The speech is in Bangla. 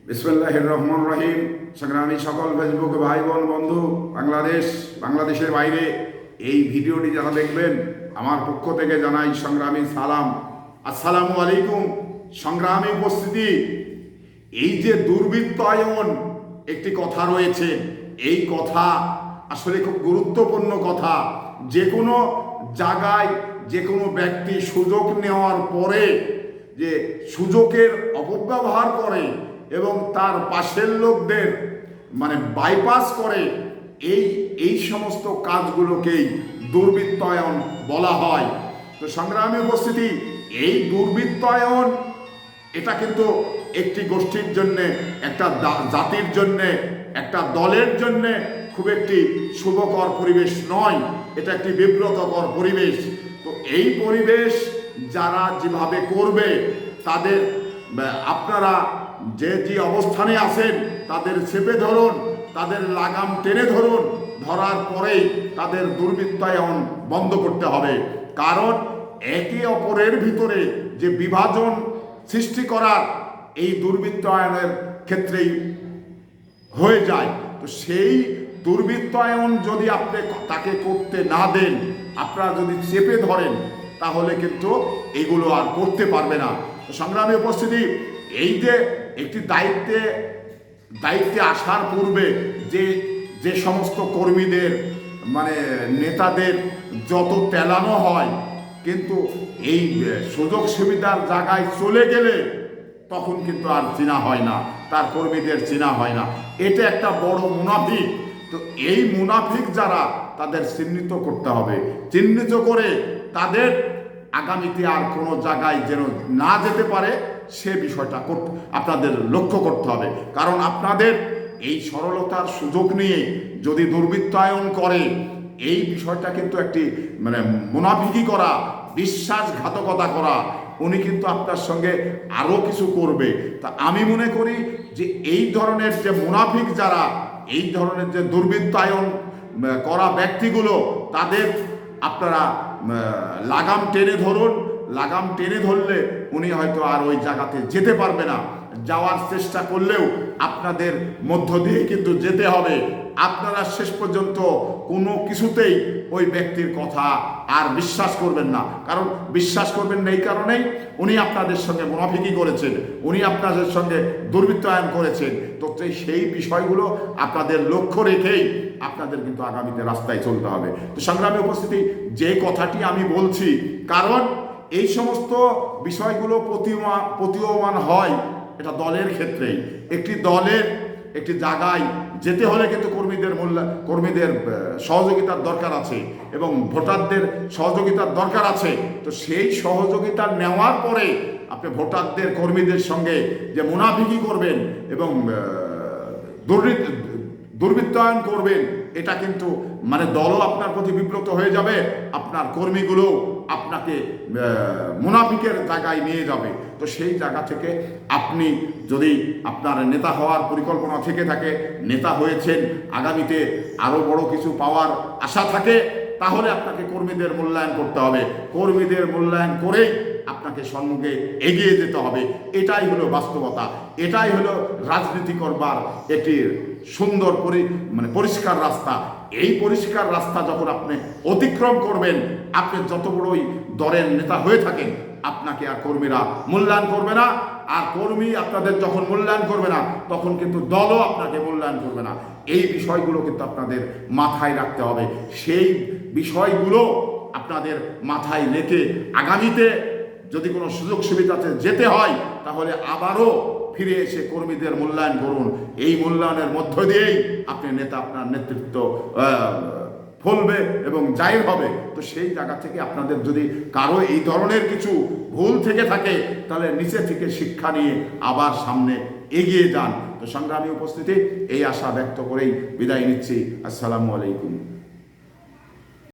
বিসমিল্লাহির রহমানির রহিম। সংগ্রামী সকল ফেসবুক ভাই বোন বন্ধু, বাংলাদেশের বাইরে এই ভিডিওটি যারা দেখবেন, আমার পক্ষ থেকে জানাই সংগ্রামী সালাম। আসসালামু আলাইকুম। সংগ্রামী উপস্থিতি, এই যে দুর্বৃত্তায়ন একটি কথা রয়েছে, এই কথা আসলে খুব গুরুত্বপূর্ণ কথা। যে কোনো জায়গায় যে কোনো ব্যক্তি সুযোগ নেওয়ার পরে যে সুযোগের অপব্যবহার করে এবং তার পাশের লোকদের বাইপাস করে, এই সমস্ত কাজগুলোকেই দুর্বৃত্তায়ন বলা হয়। তো সংগ্রামী উপস্থিতি, এই দুর্বৃত্তায়ন এটা কিন্তু একটি গোষ্ঠীর জন্যে, একটা জাতির জন্যে, একটা দলের জন্যে খুব একটি শুভকর পরিবেশ নয়, এটা একটি বিব্রতকর পরিবেশ। তো এই পরিবেশ যারা যেভাবে করবে, তাদের আপনারা যে অবস্থানে আছেন তাদের চেপে ধরুন, তাদের লাগাম টেনে ধরুন। ধরার পরেই তাদের দুর্বৃত্তায়ন বন্ধ করতে হবে। কারণ একে অপরের ভিতরে যে বিভাজন সৃষ্টি করার এই দুর্বৃত্তায়নের ক্ষেত্রেই হয়ে যায়। তো সেই দুর্বৃত্তায়ন যদি আপনি তাকে করতে না দেন, আপনারা যদি চেপে ধরেন, তাহলে কিন্তু এগুলো আর করতে পারবে না। তো সংগ্রামী উপস্থিতি, এই যে একটি দায়িত্বে আসার পূর্বে যে সমস্ত কর্মীদের নেতাদের যত তেলানো হয়, কিন্তু এই সুযোগ সুবিধার জায়গায় চলে গেলে তখন কিন্তু আর চেনা হয় না, তার কর্মীদের চেনা হয় না। এটা একটা বড় মুনাফিক। তো এই মুনাফিক যারা, তাদের চিহ্নিত করতে হবে। চিহ্নিত করে তাদের আগামীতে আর কোনো জায়গায় যেন না যেতে পারে, সে বিষয়টা আপনাদের লক্ষ্য করতে হবে। কারণ আপনাদের এই সরলতার সুযোগ নিয়ে যদি দুর্বৃত্তায়ন করে, এই বিষয়টা কিন্তু একটি মুনাফিকি করা, বিশ্বাসঘাতকতা করা। উনি কিন্তু আপনার সঙ্গে আরও কিছু করবে। তা আমি মনে করি যে এই ধরনের যে মুনাফিক যারা, এই ধরনের যে দুর্বৃত্তায়ন করা ব্যক্তিগুলো, তাদের আপনারা লাগাম টেনে ধরুন। লাগাম টেনে ধরলে উনি হয়তো আর ওই জায়গাতে যেতে পারবে না। যাওয়ার চেষ্টা করলেও আপনাদের মধ্য দিয়ে কিন্তু যেতে হবে। আপনারা শেষ পর্যন্ত কোনো কিছুতেই ওই ব্যক্তির কথা আর বিশ্বাস করবেন না। কারণ বিশ্বাস করবেন না এই কারণেই, উনি আপনাদের সঙ্গে মুনাফিকি করেছেন, উনি আপনাদের সঙ্গে দুর্বৃত্তায়ন করেছেন। তো সেই বিষয়গুলো আপনাদের লক্ষ্য রেখেই আপনাদের কিন্তু আগামীতে রাস্তায় চলতে হবে। তো সংগ্রামী উপস্থিতি, যে কথাটি আমি বলছি, কারণ এই সমস্ত বিষয়গুলো প্রতীয়মান হয় এটা দলের ক্ষেত্রেই। একটি দলের একটি জায়গায় যেতে হলে কিন্তু কর্মীদের সহযোগিতার দরকার আছে এবং ভোটারদের সহযোগিতার দরকার আছে। তো সেই সহযোগিতা নেওয়ার পরে আপনি ভোটারদের, কর্মীদের সঙ্গে যে মুনাফিকি করবেন এবং দুর্বৃত্তায়ন করবেন, এটা কিন্তু দলও আপনার প্রতি বিব্রত হয়ে যাবে, আপনার কর্মীগুলো আপনাকে মুনাফিকের জায়গায় নিয়ে যাবে। তো সেই জায়গা থেকে আপনি যদি আপনার নেতা হওয়ার পরিকল্পনা থেকে থাকে, নেতা হয়েছেন, আগামীতে আরও বড় কিছু পাওয়ার আশা থাকে, তাহলে আপনাকে কর্মীদের মূল্যায়ন করতে হবে। কর্মীদের মূল্যায়ন করেই আপনাকে সম্মুখে এগিয়ে যেতে হবে। এটাই হলো বাস্তবতা, এটাই হলো রাজনীতি করবার একটি সুন্দর পরিষ্কার রাস্তা। এই পরিষ্কার রাস্তা যখন আপনি অতিক্রম করবেন, আপনি যত বড়ই দলের নেতা হয়ে থাকেন, আপনাকে আর কর্মীরা মূল্যায়ন করবে না। আর কর্মী আপনাদের যখন মূল্যায়ন করবে না, তখন কিন্তু দলও আপনাকে মূল্যায়ন করবে না। এই বিষয়গুলো কিন্তু আপনাদের মাথায় রাখতে হবে। সেই বিষয়গুলো আপনাদের মাথায় রেখে আগামীতে যদি কোনো সুযোগ সুবিধাতে যেতে হয়, তাহলে আবারও ফিরে এসে কর্মীদের মূল্যায়ন করুন। এই মূল্যায়নের মধ্য দিয়েই আপনার নেতৃত্ব ফলবে এবং জাহির হবে। তো সেই জায়গা থেকে আপনাদের যদি কারো এই ধরনের কিছু ভুল থেকে থাকে, তাহলে নিচে থেকে শিক্ষা নিয়ে আবার সামনে এগিয়ে যান। তো সংগ্রামী উপস্থিতি, এই আশা ব্যক্ত করেই বিদায় নিচ্ছি। আসসালামু আলাইকুম।